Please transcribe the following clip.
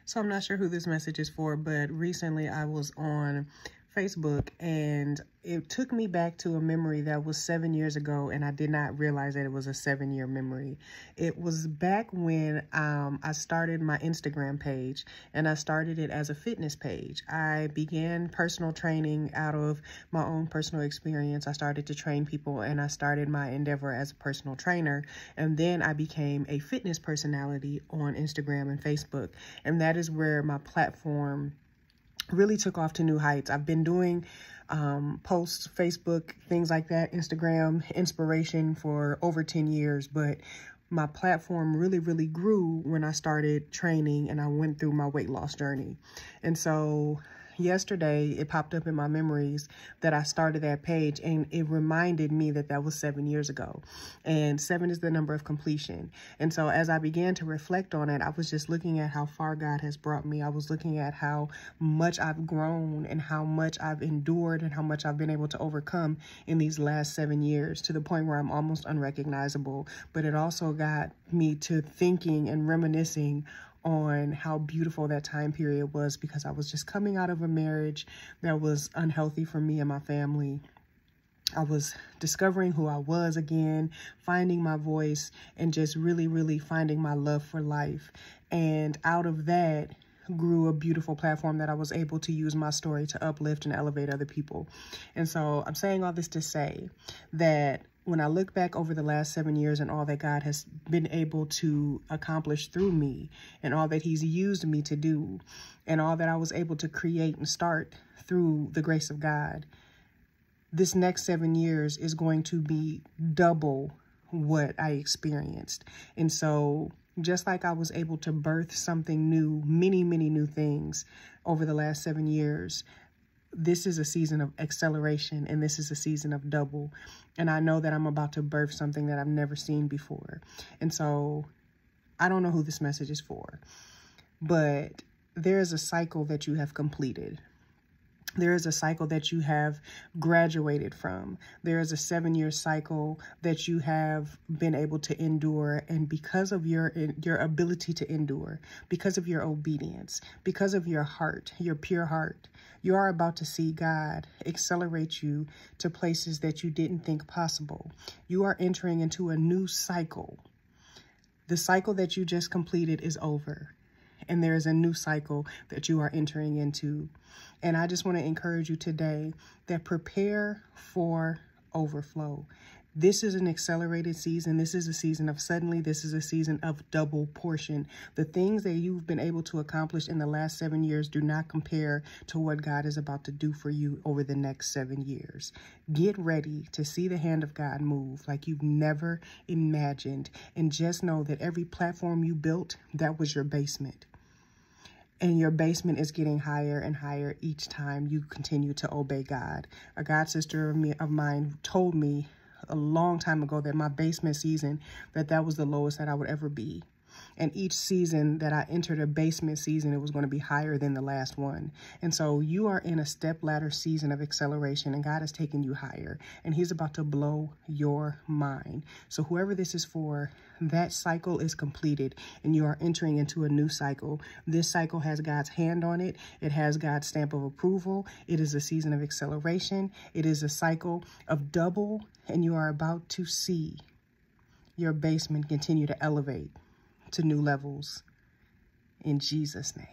So I'm not sure who this message is for, but recently I was on Facebook and it took me back to a memory that was 7 years ago, and I did not realize that it was a 7-year memory. It was back when I started my Instagram page, and I started it as a fitness page. I began personal training out of my own personal experience. I started to train people, and I started my endeavor as a personal trainer, and then I became a fitness personality on Instagram and Facebook, and that is where my platform really took off to new heights. I've been doing posts, Facebook, things like that, Instagram, inspiration for over 10 years, but my platform really grew when I started training and I went through my weight loss journey. And so yesterday it popped up in my memories that I started that page, and it reminded me that that was 7 years ago, and 7 is the number of completion. And so as I began to reflect on it, I was just looking at how far God has brought me. I was looking at how much I've grown and how much I've endured and how much I've been able to overcome in these last 7 years, to the point where I'm almost unrecognizable. But it also got me to thinking and reminiscing on how beautiful that time period was, because I was just coming out of a marriage that was unhealthy for me and my family. I was discovering who I was again, finding my voice, and just really finding my love for life. And out of that grew a beautiful platform that I was able to use my story to uplift and elevate other people. And so I'm saying all this to say that when I look back over the last 7 years and all that God has been able to accomplish through me, and all that he's used me to do, and all that I was able to create and start through the grace of God, this next 7 years is going to be double what I experienced. And so just like I was able to birth something new, many new things over the last 7 years, this is a season of acceleration, and this is a season of double. And I know that I'm about to birth something that I've never seen before. And so I don't know who this message is for, but there is a cycle that you have completed. There is a cycle that you have graduated from. There is a 7-year cycle that you have been able to endure. And because of your ability to endure, because of your obedience, because of your heart, your pure heart, you are about to see God accelerate you to places that you didn't think possible. You are entering into a new cycle. The cycle that you just completed is over, and there is a new cycle that you are entering into. And I just want to encourage you today that prepare for overflow. This is an accelerated season. This is a season of suddenly. This is a season of double portion. The things that you've been able to accomplish in the last 7 years do not compare to what God is about to do for you over the next 7 years. Get ready to see the hand of God move like you've never imagined. And just know that every platform you built, that was your basement. And your basement is getting higher and higher each time you continue to obey God. A God sister of mine told me a long time ago that my basement season, that was the lowest that I would ever be. And each season that I entered a basement season, it was going to be higher than the last one. And so you are in a step-ladder season of acceleration, and God has taken you higher, and he's about to blow your mind. So whoever this is for, that cycle is completed, and you are entering into a new cycle. This cycle has God's hand on it. It has God's stamp of approval. It is a season of acceleration. It is a cycle of double, and you are about to see your basement continue to elevate to new levels in Jesus' name.